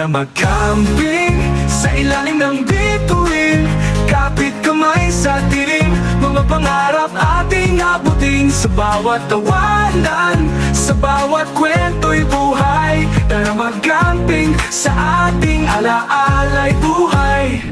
Tara mag-camping sa ilalim ng bituin, kapit kamay sa tiring, mga pangarap ating abutin. Sa bawat tawanan, sa bawat kwento'y buhay. Tara mag-camping sa ating alaala'y buhay.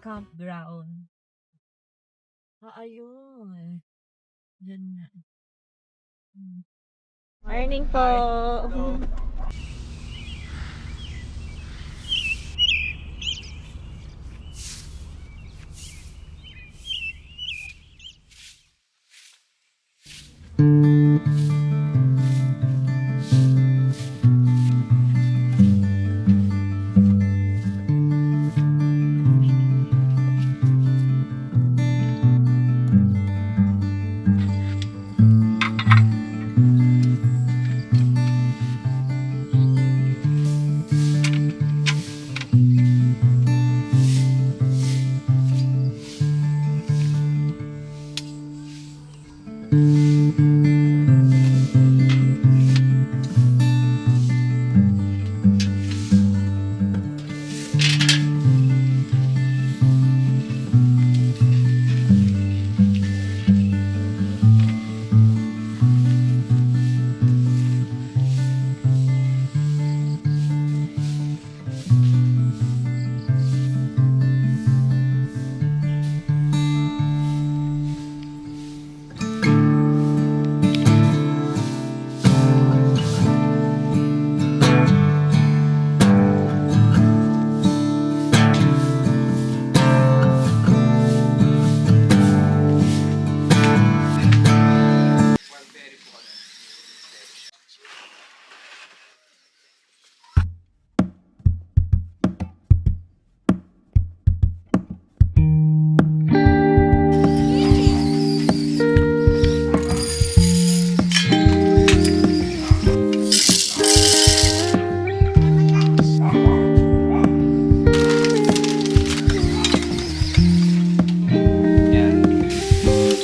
Campground. Ayun. Yan na. Morning po.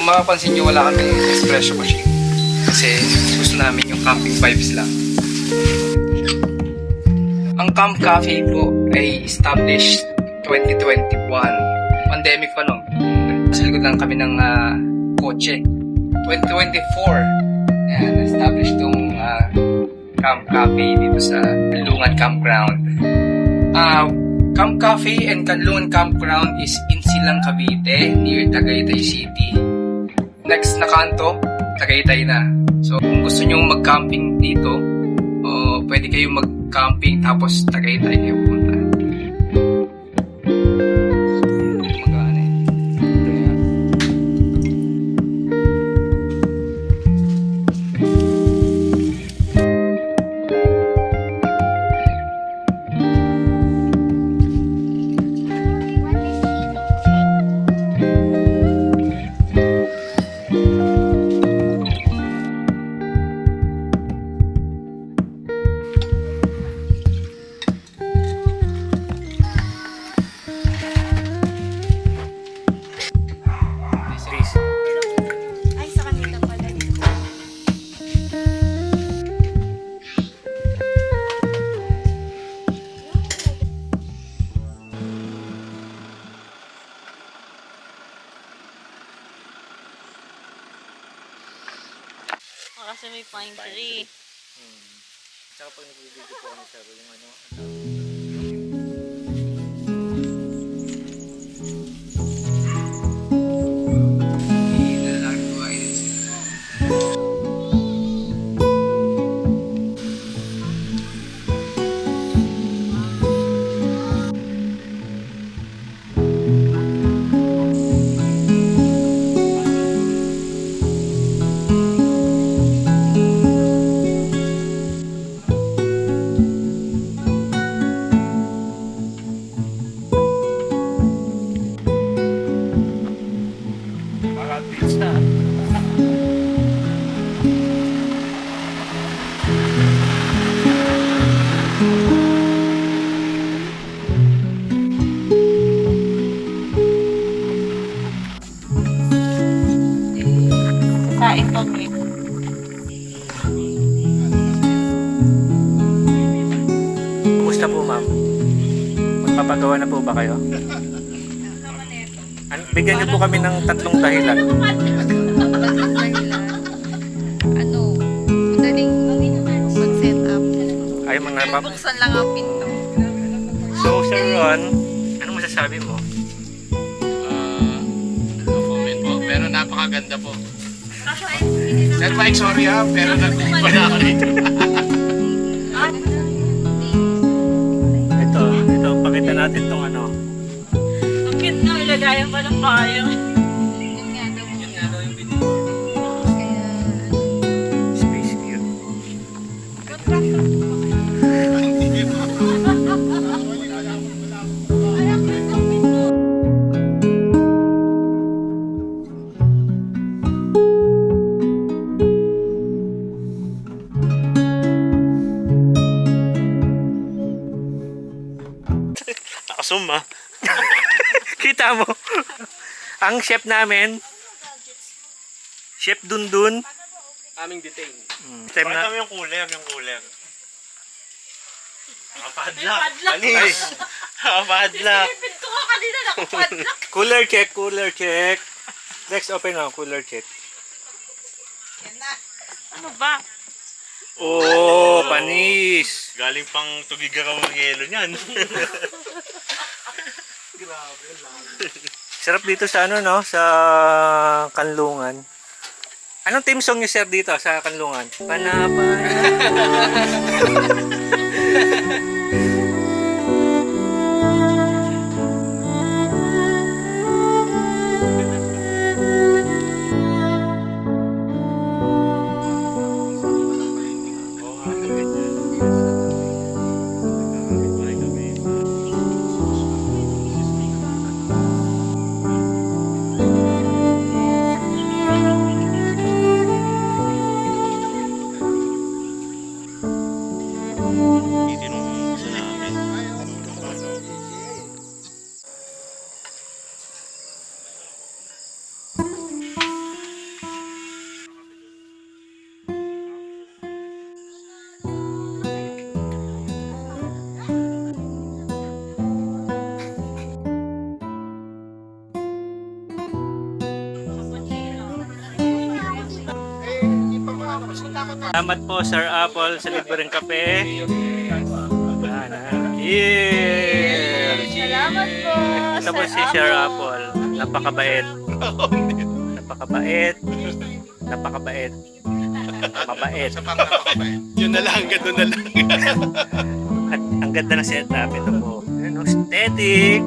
Mapapansin nyo, wala kami espresso machine kasi gusto namin yung camping vibes lang. Ang Camp Cafe po ay established 2021. Pandemic pa no. Sa likod lang kami ng kotse. 2024 ayan, established tong Camp Cafe dito sa Kanlungan Campground. Camp Cafe and Kanlungan Campground is in Silang, Cavite, near Tagaytay City. Next na kanto, Tagaytay na. So kung gusto nyo mag-camping dito, pwede kayong mag-camping tapos Tagaytay kayo pupunta. kasi may pine tree. Tsaka pag nag-video po kami sir, yung ano, Sasain kami. kumusta po ma'am? Magpapagawa na po ba kayo? Bigyan niyo po kami ng 3 dahilan. Ano, madaling mag-set up. Ay mga ma'am. Buksan lang ang pinto. So Sir Ron, anong masasabi mo? No comment po, pero napakaganda po. Sir Mike, sorry ha, pero nag-iba na ako rito. Ito, pakita natin tong ano. Ang cute na ilagayan pa ng payong. Yun nga daw yung video. Kaya, Space view. Asum ah. Kita mo. Ang chef namin, Chef Dundun. Aming detain. Time na. Yung cooler. Nakapadlock. Padlock. Anis. Nakapadlock. Pinto ko kanina nakapadlock. Cooler check. Next open na, cooler check. Ano ba? Oh, panis. Galing pang Tugigaraw ng yelo niyan. Sarap dito sa ano no, sa Kanlungan. Anong team song niyo sir dito sa Kanlungan? Panapay. Dito nung sa namin. Salamat po Sir Apple sa libreng kape. Yeah. Salamat po. Ito po si Sir Apple. Napakabait. Mabait. Yun na lang, gano'n na lang. At ang ganda ng setup. Ito po. Ano, aesthetic.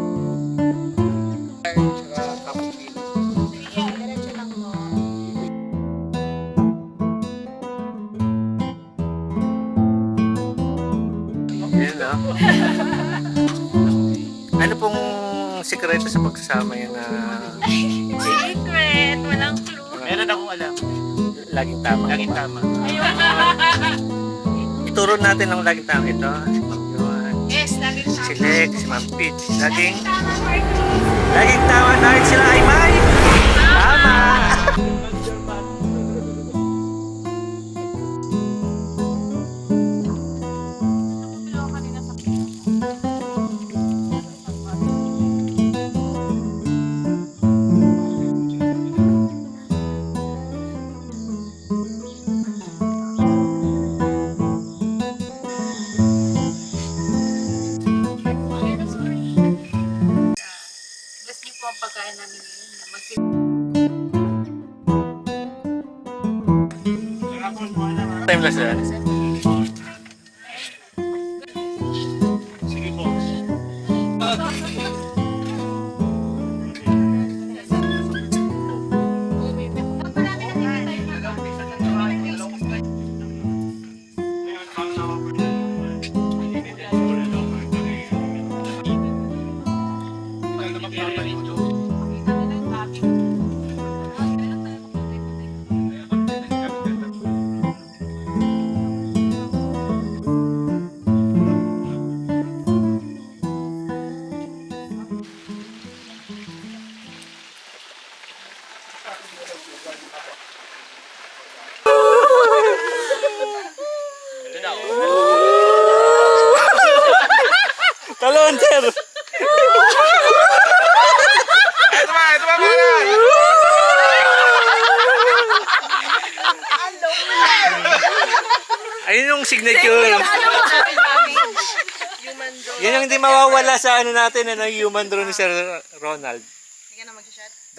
Yan ah. Ano pong sikreto sa pagsasama yun na Secret. Walang clue. Meron akong alam. laging tama? Laging tama. Ayun. Ituro natin ang laging tama. Ito. Yun. yes, laging Si Lex, si Ma'am Peach. Laging tama dahil sila ay may tama. Timeless yan. Sige po. Talon, sir! Ito ba, para! Ayun yung signature. Yan yung hindi mawawala sa ano natin, human drone ni Sir Ronald.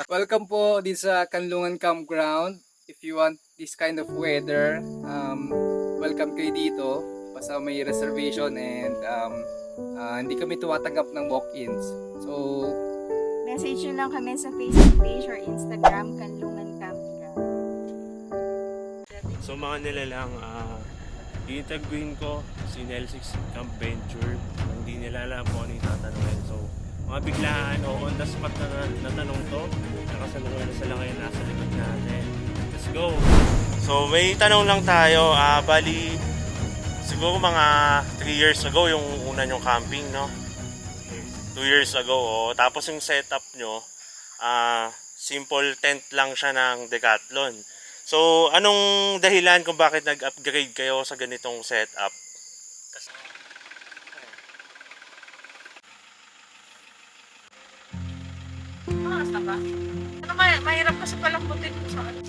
Welcome po dito sa Kanlungan Campground. If you want this kind of weather, welcome kayo dito. Basta may reservation and hindi kami tumatanggap ng walk-ins. So, Message nyo lang kami sa Facebook page or Instagram, Kanlungan Campground. So mga nilalang, iinterviewin ko si Nelsix Camp Venture. Hindi nila alam kung ano yung tatanungin. So, mga biglaan o on the spot na tanong to. Nakasalukuyan na sila ngayon nasa likod natin. Let's go! So, may tanong lang tayo. Bali, siguro mga 3 years ago yung una nyong camping, no? 2 years ago, oh. Tapos yung setup nyo, simple tent lang siya ng Decathlon. So, anong dahilan kung bakit nag-upgrade kayo sa ganitong setup? Basta ba? Ano mahirap kasi palang putin mo sa ano.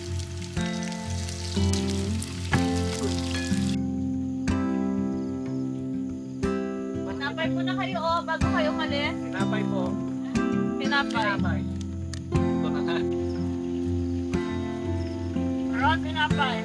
Pinapay po na kayo bago kayo malis. tinapay po. Pinapay. Ito na nga. Ron, pinapay.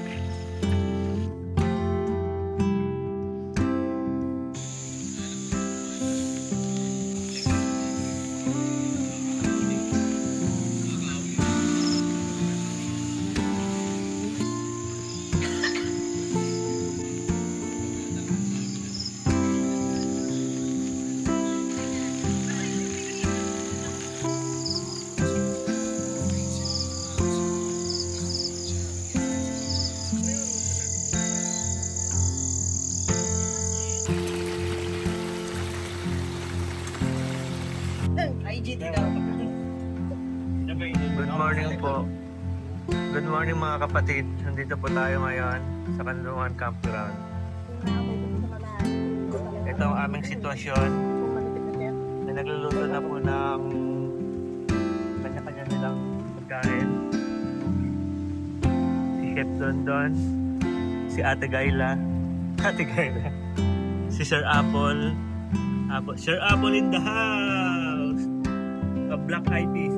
Good morning po. Good morning mga kapatid. Nandito po tayo ngayon sa Kanlungan Campground. Ito ang aming sitwasyon. Na nagluluto na po ng kanya-kanya nilang pagkain. Si Chef Dondon, si Ate Gayla, si Sir Apple, Sir Apple in the house, a Black Eyed Peas.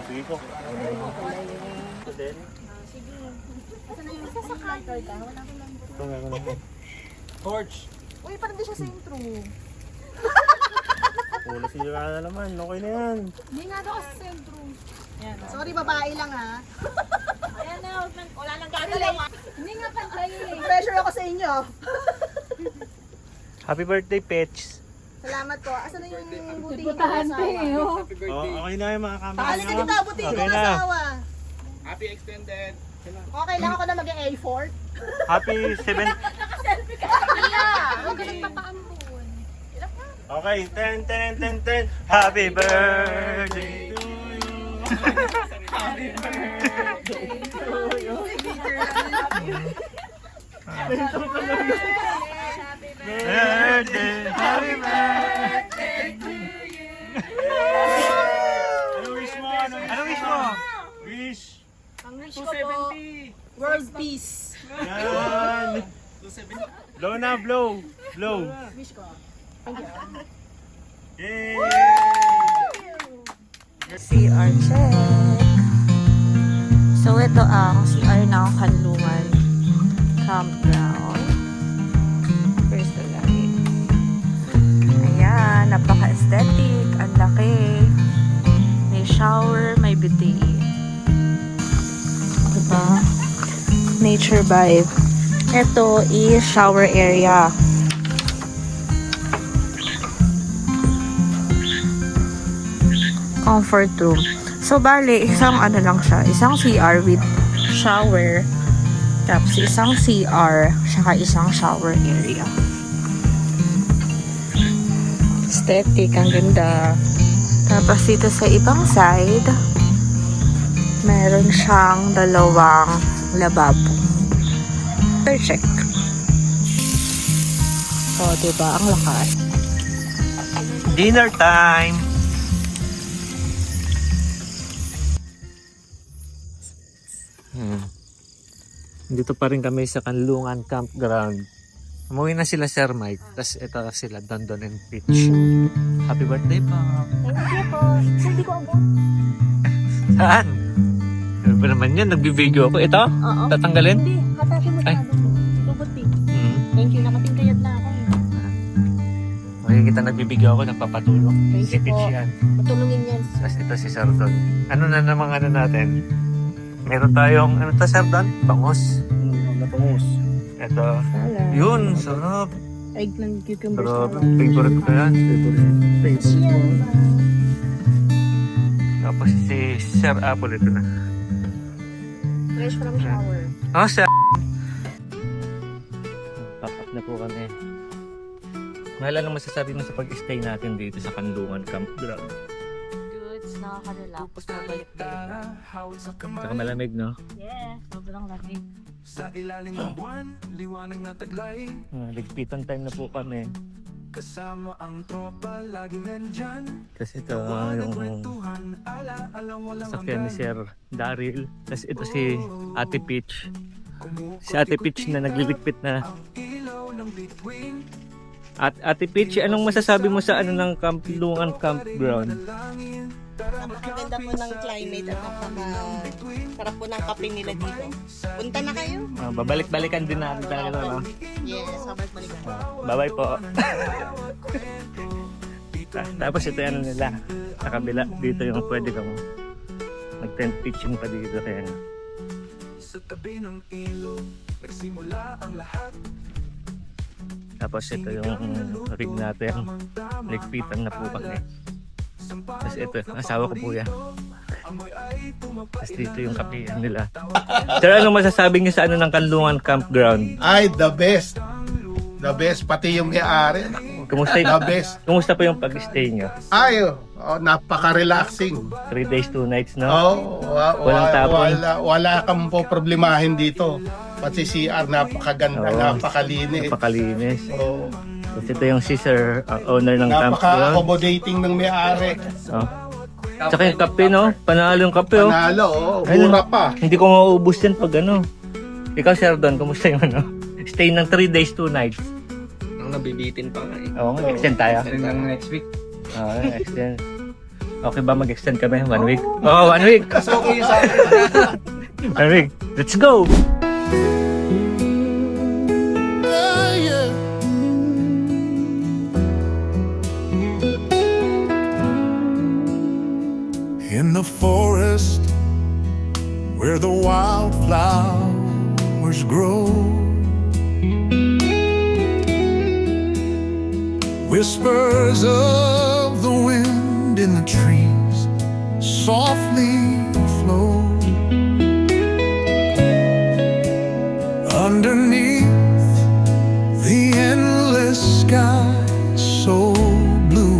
Sige po. Torch! Uy, parang di siya sa intro. Pula sila na naman. Okay na yan. Hindi nga daw kasi sa intro. Sorry, babae lang ha. Ayan na, wala nang gagalaw. Hindi nga pantay eh. Pressure ako sa inyo. Happy birthday, Petch. Salamat po. Asan na yung buti ng Butahan pa asawa? eh. Oh. Okay na yung mga camera Pakali ka nyo. dito, buti Okay ng na. asawa. Happy extended! Okay lang ako na mag-A4. Happy 7. Huwag ka nagpapaampun. Okay, 10. Happy birthday to you. Ano wish mo? Ano wish mo? Wish! Ang wish ko po, world peace. Yan! Blow na, blow! Blow! Wish ko. Yay! CR check. So, ito ang CR ng Kanlungan Campground. First line. Ayan, napaka-aesthetic. Ang laki. May shower, may bidet. Diba? Nature vibe. Ito is shower area. Comfort room. So, bale, isang ano lang siya. Isang CR with shower. Tapos, isang CR. Saka isang shower area. Aesthetic. Ang ganda. Tapos, dito sa ibang side, meron siyang dalawang lababo. Check. So, diba? Ang lakas. Dinner time! Dito pa rin kami sa Kanlungan Campground. Umuwi na sila Sir Mike. Tapos ito sila, Dondon and Peach. Happy birthday pa! Thank you po. Hindi ko ako. Saan? Ano ba naman yan? Nagbibideo ako. Ito? Oo. Tatanggalin? Hindi, hatakin mo Ay. sa ano. Lubuti. Hmm. Thank you, nakatingkayad na ako. Makikita nagbibigyo ako, nagpapatulong. Thank Si you Peach po. yan. Matulungin yan. Tapos ito si Sir Don. Ano na namang ano natin? Meron tayong, ano to Sir Don? Bangus. Napangos. Ito. Salad. Yun, sarap. Egg ng cucumber Sarap. salad. Favorite ko yan. Yan. Tapos si Sir Apple ito na. Fresh from shower. Oh, Sir. Pack up na po kami. Mahal lang masasabi mo sa pag-stay natin dito sa Kanlungan Campground. Goods, nakaka-relax. Pabalik-balik. Saka malamig, no? Yes, sobrang lamig. Sa ilalim ng buwan, liwanag na taglay. Ligpitan time na po kami. Kasama ang tropa, laging nandyan. Kasi ito yung Kwentuhan, ala-ala, walang sakyan ni Sir Daryl. Tapos ito si Ate Peach. Si Ate Peach na nagliligpit na. ilaw ng bituin. At Ate Peach, anong masasabi mo sa ano ng Kanlungan Campground? Napakaganda po ng climate at napaka-sarap po ng kape nila dito. Punta na kayo? Babalik-balikan din natin talaga ito, no? Yes, sabalik-balikan. Bye-bye po. Tapos ito yung ano nila. Sa kabila, dito yung pwede kang mag-tent pitching pa dito. Kaya Sa tabi ng ilog, nagsimula ang lahat. tapos ito yung rig natin. Ligpitan na po kami. Tapos ito, asawa ko po yan. Tapos dito yung kapihan nila. Sir, anong masasabi niyo sa ano ng Kanlungan Campground? Ay, the best. The best, pati yung may-ari. Kumusta, The best. kumusta po yung pag-stay niyo? Ay, napaka-relaxing. 3 days, 2 nights, no? Oh, Walang tapon. wala kang po problemahin dito. Pati CR, napakaganda, Oo. napakalinis. Napakalinis. Oh, Tapos ito yung sister owner ng campground. napaka-accommodating ng may-ari. Oh. Tsaka yung kape, no? Panalo yung kape, oh. Panalo, oh, Ayun. mura pa. Hindi ko mauubos yan pag ano. Ikaw, Sir Don, kumusta yung ano? Stay ng 3 days, 2 nights. Nang nabibitin pa nga eh. Oo, mag-extend tayo. Hanggang next week. Oo, extend. Okay ba mag-extend kami? 1 week? Oo, 1 week. Mas okay sa akin. 1 week. Let's go! In the forest where the wildflowers grow, whispers of the wind in the trees softly flow. Underneath the endless sky so blue,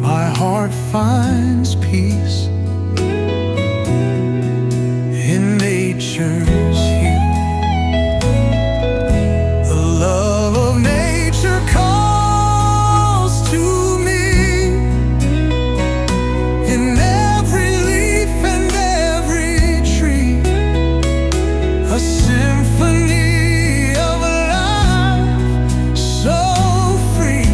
my heart finds peace in nature's hue. The love of nature calls to me in every leaf and every tree, a symphony of life so free.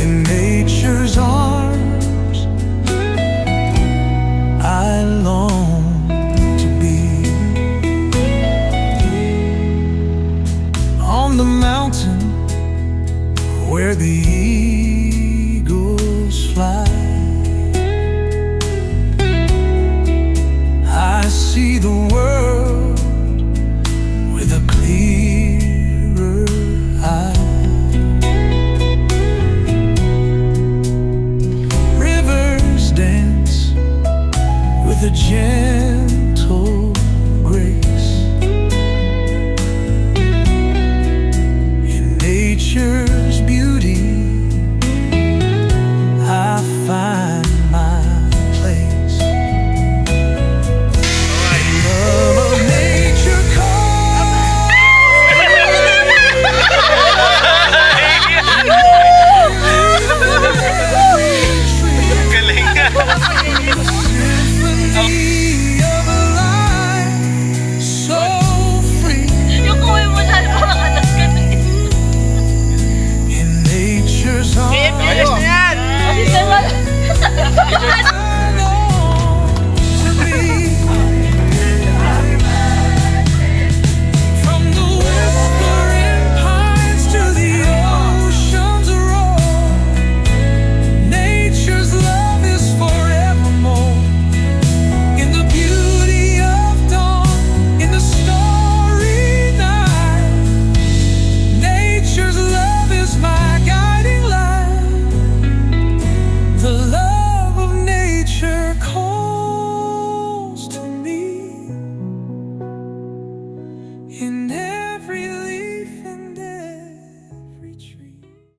In nature's arms I long to be. On the mountain where the eagles fly, I see the world with a clearer eye. Rivers dance with a gentle